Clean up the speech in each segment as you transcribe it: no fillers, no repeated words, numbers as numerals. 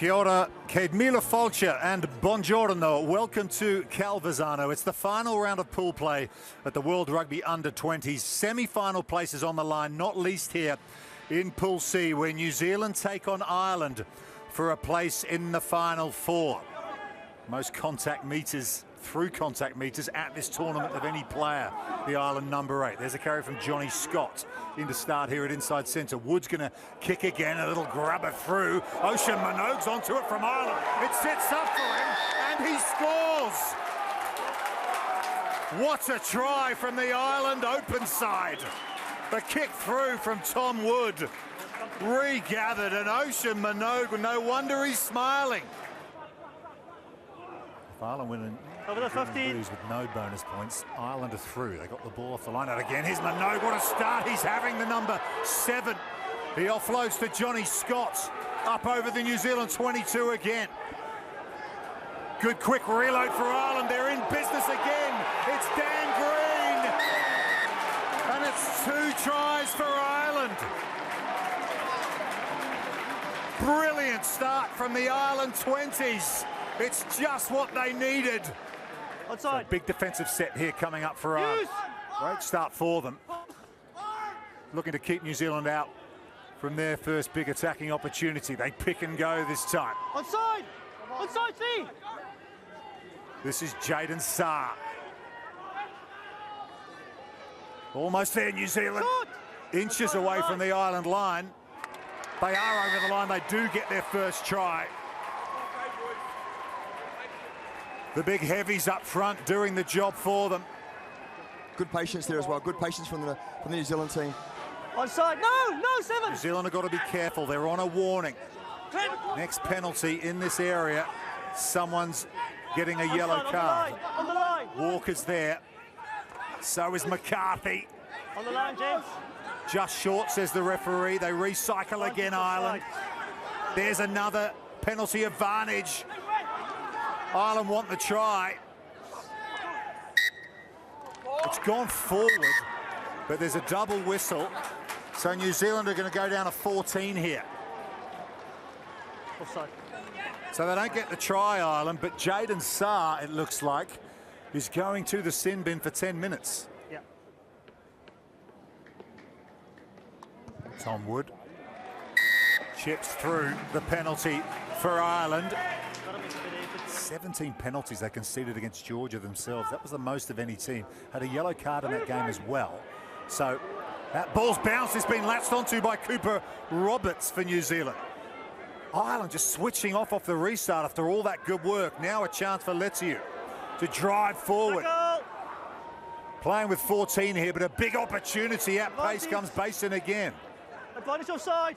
Kia ora, Mila Folcher and buongiorno. Welcome to Calvisano. It's the final round of pool play at the World Rugby Under 20s. Semi-final places on the line, not least here in Pool C, where New Zealand take on Ireland for a place in the final four. Most contact meters, through contact meters at this tournament of any player, the Ireland number 8. There's a carry from Johnny Scott into start here at inside centre. Wood's going to kick again, a little grabber through. Ocean Minogue's onto it from Ireland. It sets up for him and he scores. What a try from the Ireland open side. The kick through from Tom Wood. Regathered, and Ocean Minogue, no wonder he's smiling. Ireland winning over the 15 with no bonus points. Ireland are through. They got the ball off the line out again. Here's Minogue. What a start he's having, the number 7. He offloads to Johnny Scott. Up over the New Zealand 22 again. Good quick reload for Ireland. They're in business again. It's Dan Green. And it's 2 tries for Ireland. Brilliant start from the Ireland 20s. It's just what they needed. Outside. So big defensive set here coming up for Ireland. Great start for them. Looking to keep New Zealand out from their first big attacking opportunity. They pick and go this time. Outside! Outside, see! This is Jaden Saar. Almost there, New Zealand. Inches away from the Ireland line. They are over the line. They do get their first try. The big heavies up front doing the job for them. Good patience there as well. Good patience from the New Zealand team. Onside. No, 7. New Zealand have got to be careful. They're on a warning. Next penalty in this area. Someone's getting a yellow card. On the line. Walker's there. So is McCarthy. On the line, James. Just short, says the referee. They recycle again, Ireland. There's another penalty advantage. Ireland want the try. It's gone forward, but there's a double whistle. So New Zealand are going to go down to 14 here. Offside. So they don't get the try, Ireland, but Jaden Saar, it looks like, is going to the sin bin for 10 minutes. Yeah. Tom Wood chips through the penalty for Ireland. 17 penalties they conceded against Georgia themselves. That was the most of any team. Had a yellow card in that game as well. So that ball's bounced. It's been latched onto by Cooper Roberts for New Zealand. Ireland just switching off the restart after all that good work. Now a chance for Letiu to drive forward. Playing with 14 here, but a big opportunity at pace comes Basin again. Advantage offside.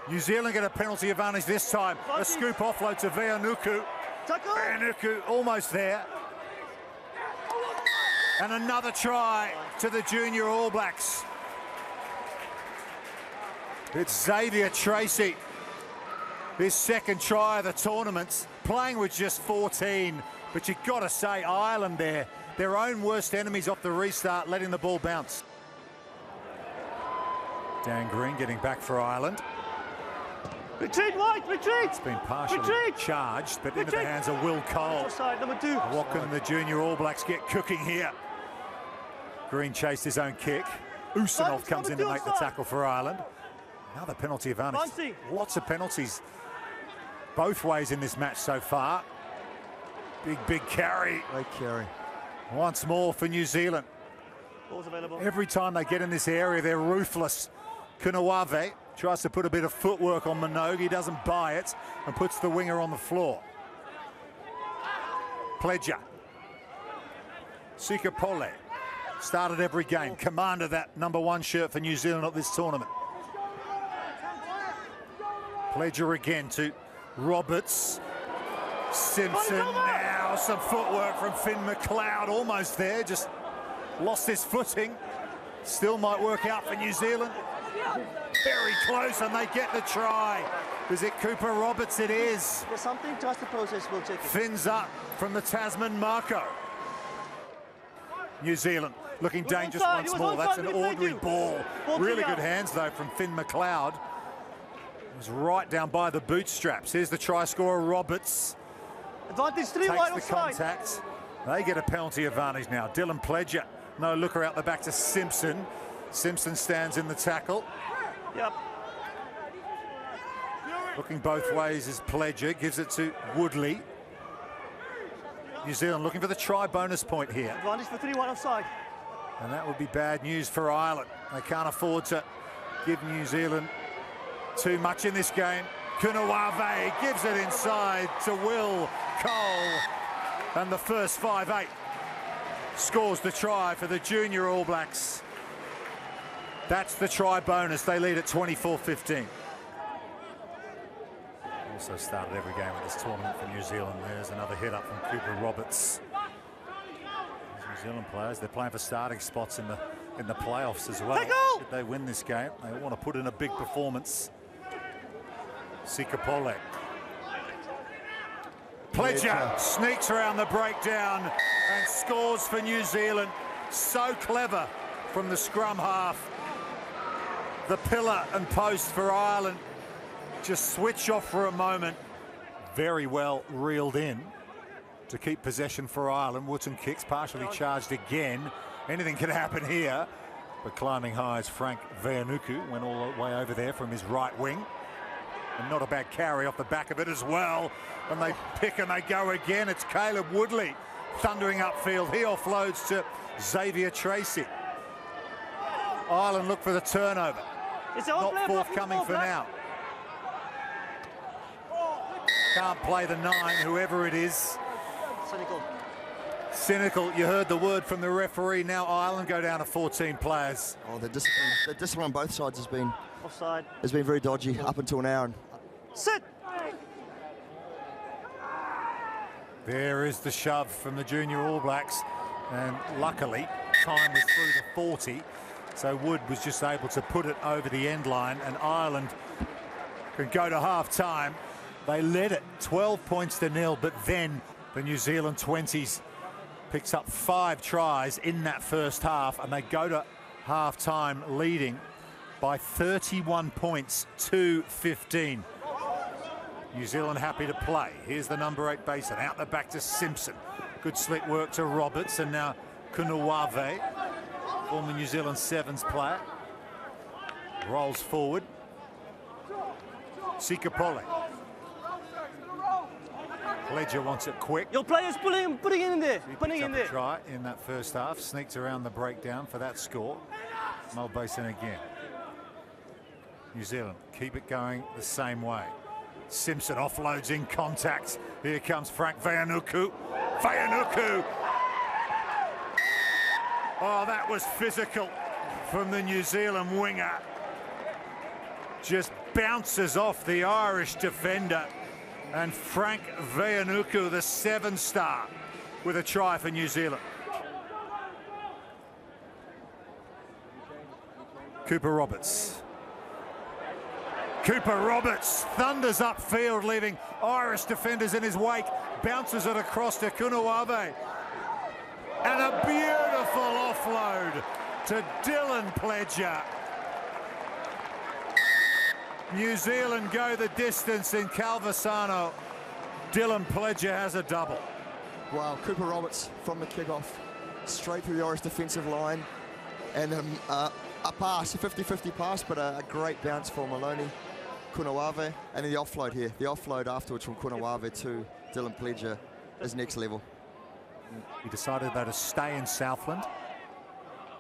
New Zealand get a penalty advantage this time. A scoop offload to Veanuku. Veanuku almost there. And another try to the junior All Blacks. It's Xavier Tracy. His second try of the tournament, playing with just 14. But you've got to say, Ireland there, their own worst enemies off the restart, letting the ball bounce. Dan Green getting back for Ireland. Retreat, White, retreat! It's been partially charged, but into the hands of Will Cole. Offside, number 2. What can the junior All Blacks get cooking here? Green chased his own kick. Usanov comes in to make the tackle for Ireland. Another penalty advantage. Lots of penalties both ways in this match so far. Big carry. Great carry. Once more for New Zealand. Ball's available. Every time they get in this area, they're ruthless. Kunawave tries to put a bit of footwork on Minogue. He doesn't buy it and puts the winger on the floor. Pledger. Sikapole started every game. Commanded that number 1 shirt for New Zealand at this tournament. Pledger again to Roberts. Simpson now. Some footwork from Finn McLeod. Almost there. Just lost his footing. Still might work out for New Zealand. Very close, and they get the try. Is it Cooper Roberts? It is. There's something, trust the process, we'll take it. Fins up from the Tasman Marco. New Zealand looking dangerous once more. That's an ordinary ball. Really good hands, though, from Finn McLeod. It was right down by the bootstraps. Here's the try scorer, Roberts. Advantage 3 wide Takes the offside. contact. They get a penalty advantage now. Dylan Pledger, no looker out the back to Simpson. Simpson stands in the tackle. Yep. Looking both ways is Pledger, gives it to Woodley. New Zealand looking for the try bonus point here. Advantage for 3 wide offside. And that would be bad news for Ireland. They can't afford to give New Zealand too much in this game. Kunawawe gives it inside to Will Cole. And the first 5'8" scores the try for the junior All Blacks. That's the try bonus. They lead at 24-15. Also started every game of this tournament for New Zealand. There's another hit up from Cooper Roberts. These New Zealand players, they're playing for starting spots in the playoffs as well. Should they win this game, they want to put in a big performance. Sikapole. Pledger sneaks around the breakdown and scores for New Zealand. So clever from the scrum half. The pillar and post for Ireland. Just switch off for a moment. Very well reeled in to keep possession for Ireland. Wootton kicks, partially charged again. Anything can happen here. But climbing high is Frank Veanuku. Went all the way over there from his right wing. And not a bad carry off the back of it as well. And they pick and they go again. It's Caleb Woodley thundering upfield. He offloads to Xavier Tracy. Ireland look for the turnover. Not forthcoming for now. Can't play the 9, whoever it is. Cynical. You heard the word from the referee. Now Ireland go down to 14 players. Oh, the discipline on both sides has been Offside. very dodgy up until now. Sit. There is the shove from the junior All Blacks, and luckily time was through the 40, so Wood was just able to put it over the end line, and Ireland can go to half-time. They led it 12 points to 0, but then the New Zealand 20s picks up 5 tries in that first half, and they go to half-time leading by 31 points to 15. New Zealand happy to play. Here's the number 8 basin, out the back to Simpson. Good slick work to Roberts, and now Kunawawe, former New Zealand Sevens player, rolls forward. Sikapole. Pledger wants it quick. Your players putting it in there. Putting it in there. Try in that first half. Sneaked around the breakdown for that score. Mull Basin again. New Zealand keep it going the same way. Simpson offloads in contact. Here comes Frank Veanuku. Veanuku! Oh, that was physical from the New Zealand winger. Just bounces off the Irish defender. And Frank Veanuku, the 7-star, with a try for New Zealand. Cooper Roberts. Cooper Roberts thunders upfield, leaving Irish defenders in his wake. Bounces it across to Kunawawe. And a beautiful offload to Dylan Pledger. New Zealand go the distance in Calvisano. Dylan Pledger has a double. Wow, Cooper Roberts from the kickoff, straight through the Irish defensive line. And a pass, a 50-50 pass, but a great bounce for Maloney. Kunawawe, and then the offload here. The offload afterwards from Kunawawe to Dylan Pledger is next level. He decided though to stay in Southland,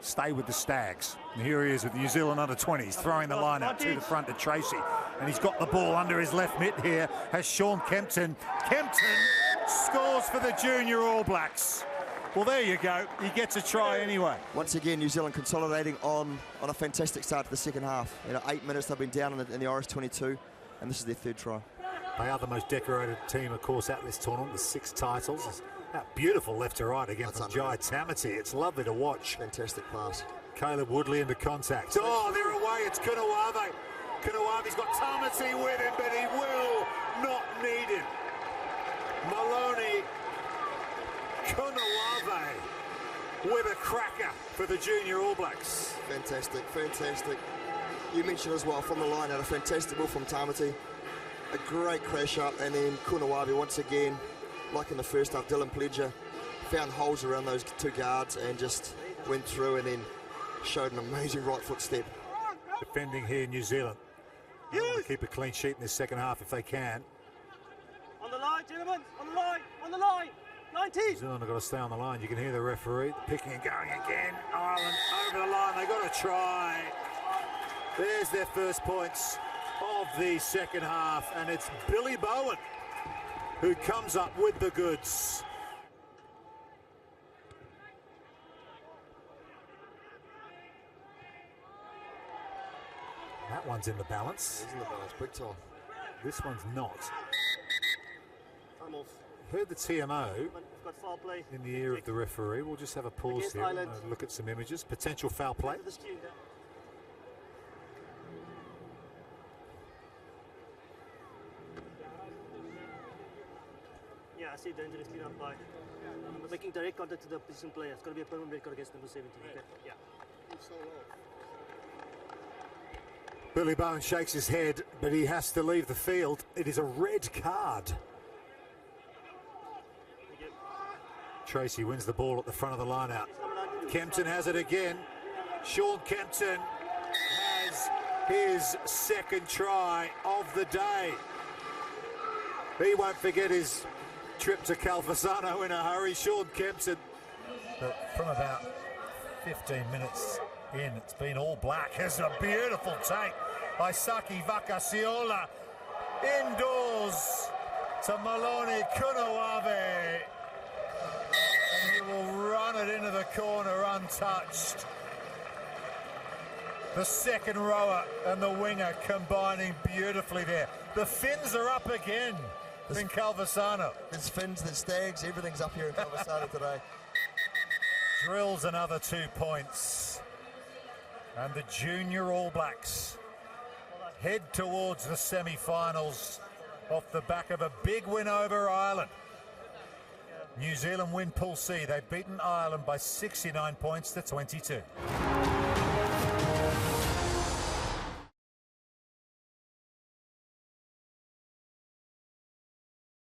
stay with the Stags. And here he is with the New Zealand under-20s, throwing the line out to the front to Tracy. And he's got the ball under his left mitt here, has Sean Kempton. Kempton scores for the junior All Blacks. Well, there you go. He gets a try anyway. Once again, New Zealand consolidating on a fantastic start to the second half. 8 minutes they've been down in the Irish 22, and this is their 3rd try. They are the most decorated team, of course, at this tournament with 6 titles. That beautiful left to right again from Jai Tamati. It's lovely to watch. Fantastic pass. Caleb Woodley into contact. Oh, they're away. It's Kunawawe. Kunawawe's got Tamati with him, but he will not need him. Maloney. Kunawawe with a cracker for the junior All Blacks. Fantastic, fantastic. you mentioned as well, from the line out, a fantastic ball from Tamati. A great crash up, and then Kunawavi once again, like in the first half, Dylan Pledger found holes around those two guards and just went through and then showed an amazing right foot step. Defending here, New Zealand. They want to keep a clean sheet in this second half if they can. On the line, gentlemen. On the line. On the line. 19. New Zealand have got to stay on the line. You can hear the referee picking and going again. Ireland over the line. They've got to try. There's their first points of the second half, and it's Billy Bowen who comes up with the goods. That one's in the balance. It's in the balance, big time. This one's not. I'm off. Heard the TMO We've got foul play. in the ear of the referee. We'll just have a pause Against here and Ireland. look at some images. Potential foul play. The steering there. Yeah, I see the injury is clean up by making direct contact to the position player. It's going to be a permanent red card against number 17. Okay? Yeah. Billy Bowen shakes his head, but he has to leave the field. It is a red card. Thank you. Tracy wins the ball at the front of the line out. Kempton has it again. Sean Kempton has his second try of the day. He won't forget his trip to Calvisano in a hurry. Sean Kempton. But from about 15 minutes in, it's been all black. It's a beautiful take by Saki Vakasiola. Indoors to Maloney Kunawavi. And he will run it into the corner untouched. The second rower and the winger combining beautifully there. The Finns are up again in Calvisano. There's Finns, there's Stags, everything's up here in Calvisano today. Drills another 2 points. And the junior All Blacks head towards the semi-finals off the back of a big win over Ireland. New Zealand win Pool C. They've beaten Ireland by 69 points to 22.